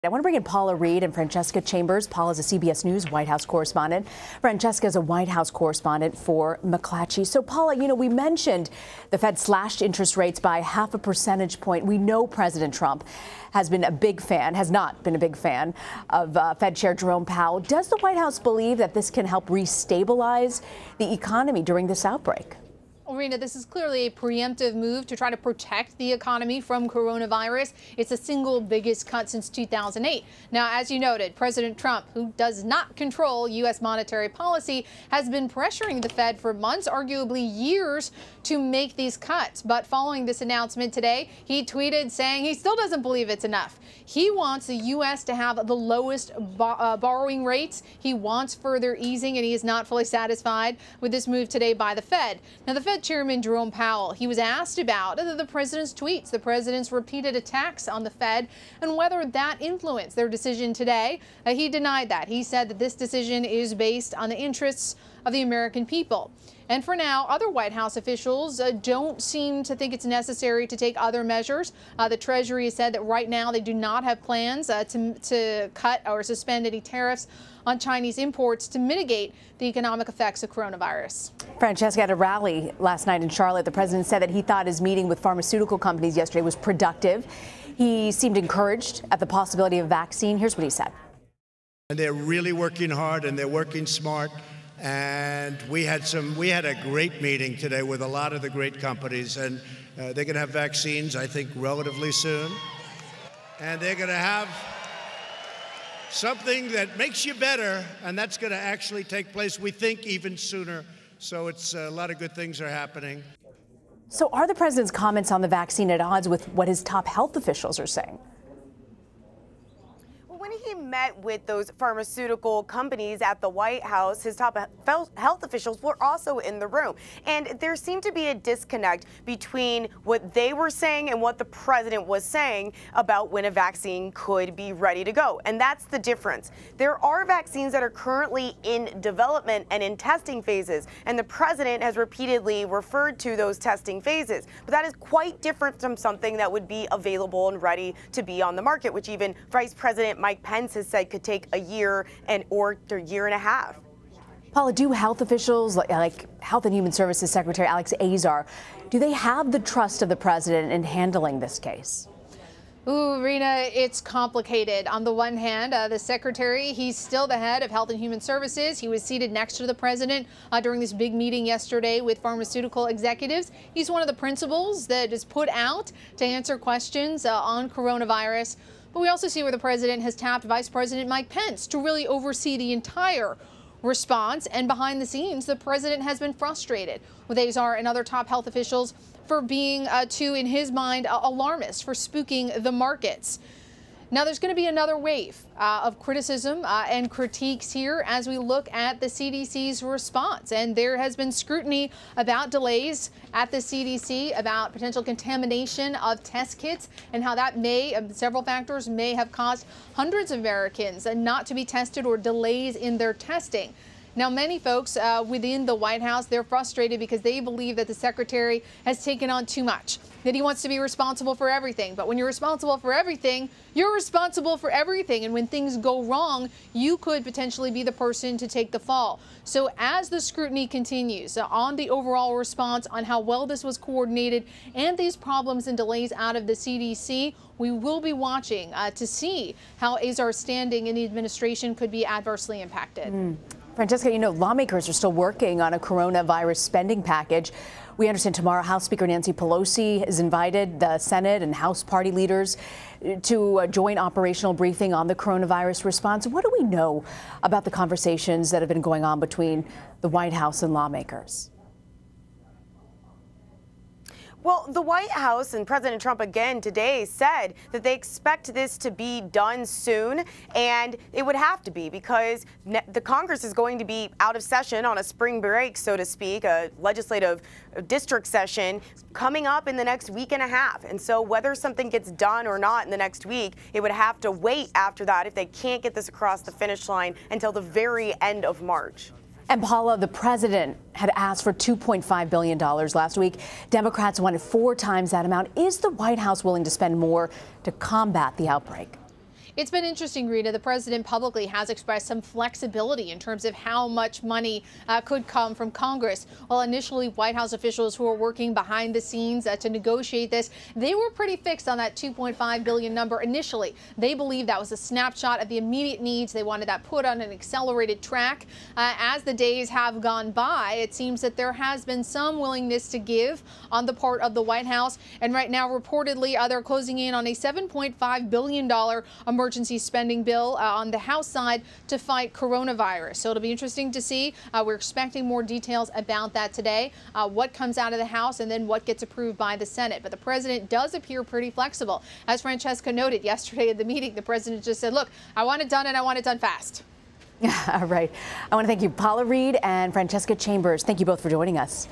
I want to bring in Paula, Reid, and Francesca Chambers. Paula is a CBS News White House correspondent. Francesca is a White House correspondent for McClatchy. So, Paula, we mentioned the Fed slashed interest rates by 0.5 percentage point. We know President Trump has not been a big fan of Fed Chair Jerome Powell. Does the White House believe that this can help restabilize the economy during this outbreak? Rena, this is clearly a preemptive move to try to protect the economy from coronavirus. It's the single biggest cut since 2008. Now, as you noted, President Trump, who does not control U.S. monetary policy, has been pressuring the Fed for months, arguably years, to make these cuts. But following this announcement today, he tweeted saying he still doesn't believe it's enough. He wants the U.S. to have the lowest borrowing rates. He wants further easing, and he is not fully satisfied with this move today by the Fed. Now, the Fed Chairman Jerome Powell, he was asked about the president's tweets, the president's repeated attacks on the Fed, and whether that influenced their decision today. He denied that. He said that this decision is based on the interests of the American people. And for now, other White House officials don't seem to think it's necessary to take other measures. The Treasury has said that right now they do not have plans to cut or suspend any tariffs on Chinese imports to mitigate the economic effects of coronavirus. Francesca, at a rally last night in Charlotte, the president said that he thought his meeting with pharmaceutical companies yesterday was productive. He seemed encouraged at the possibility of a vaccine. Here's what he said. And they're really working hard and they're working smart. And we had a great meeting today with a lot of the great companies, and they're going to have vaccines, I think, relatively soon. And they're going to have something that makes you better, and that's going to actually take place, we think, even sooner. So it's a lot of good things are happening. So are the president's comments on the vaccine at odds with what his top health officials are saying? When he met with those pharmaceutical companies at the White House, his top health officials were also in the room. And there seemed to be a disconnect between what they were saying and what the president was saying about when a vaccine could be ready to go. And that's the difference. There are vaccines that are currently in development and in testing phases. And the president has repeatedly referred to those testing phases. But that is quite different from something that would be available and ready to be on the market, which even Vice President Mike Pence has said could take a year or a year and a half. Paula, do health officials like Health and Human Services Secretary Alex Azar, do they have the trust of the president in handling this case? Ooh, Rena, it's complicated. On the one hand, the secretary, he's still the head of Health and Human Services. He was seated next to the president during this big meeting yesterday with pharmaceutical executives. He's one of the principals that is put out to answer questions on coronavirus. But we also see where the president has tapped Vice President Mike Pence to really oversee the entire response. And behind the scenes, the president has been frustrated with Azar and other top health officials for being in his mind, alarmist, for spooking the markets. Now, there's going to be another wave of criticism and critiques here as we look at the CDC's response. And there has been scrutiny about delays at the CDC, about potential contamination of test kits, and how that several factors may have caused hundreds of Americans not to be tested or delays in their testing. Now, many folks within the White House, they're frustrated because they believe that the secretary has taken on too much, that he wants to be responsible for everything. But when you're responsible for everything, you're responsible for everything. And when things go wrong, you could potentially be the person to take the fall. So as the scrutiny continues on the overall response, on how well this was coordinated, and these problems and delays out of the CDC, we will be watching to see how Azar's standing in the administration could be adversely impacted. Francesca, lawmakers are still working on a coronavirus spending package. We understand tomorrow House Speaker Nancy Pelosi has invited the Senate and House party leaders to a joint operational briefing on the coronavirus response. What do we know about the conversations that have been going on between the White House and lawmakers? Well, the White House and President Trump again today said that they expect this to be done soon, and it would have to be because the Congress is going to be out of session on a spring break, so to speak, a legislative district session coming up in the next week and a half. And so whether something gets done or not in the next week, it would have to wait after that if they can't get this across the finish line until the very end of March. And Paula, the president had asked for $2.5 billion last week. Democrats wanted 4 times that amount. Is the White House willing to spend more to combat the outbreak? It's been interesting, Rita. The president publicly has expressed some flexibility in terms of how much money could come from Congress. While initially White House officials who were working behind the scenes to negotiate this, they were pretty fixed on that $2.5 billion number initially. They believed that was a snapshot of the immediate needs. They wanted that put on an accelerated track. As the days have gone by, it seems that there has been some willingness to give on the part of the White House. And right now, reportedly, they're closing in on a $7.5 billion emergency spending bill on the House side to fight coronavirus. So it'll be interesting to see. We're expecting more details about that today, what comes out of the House and then what gets approved by the Senate. But the president does appear pretty flexible. As Francesca noted yesterday at the meeting, the president just said, look, I want it done and I want it done fast. All right. I want to thank you, Paula Reid and Francesca Chambers. Thank you both for joining us.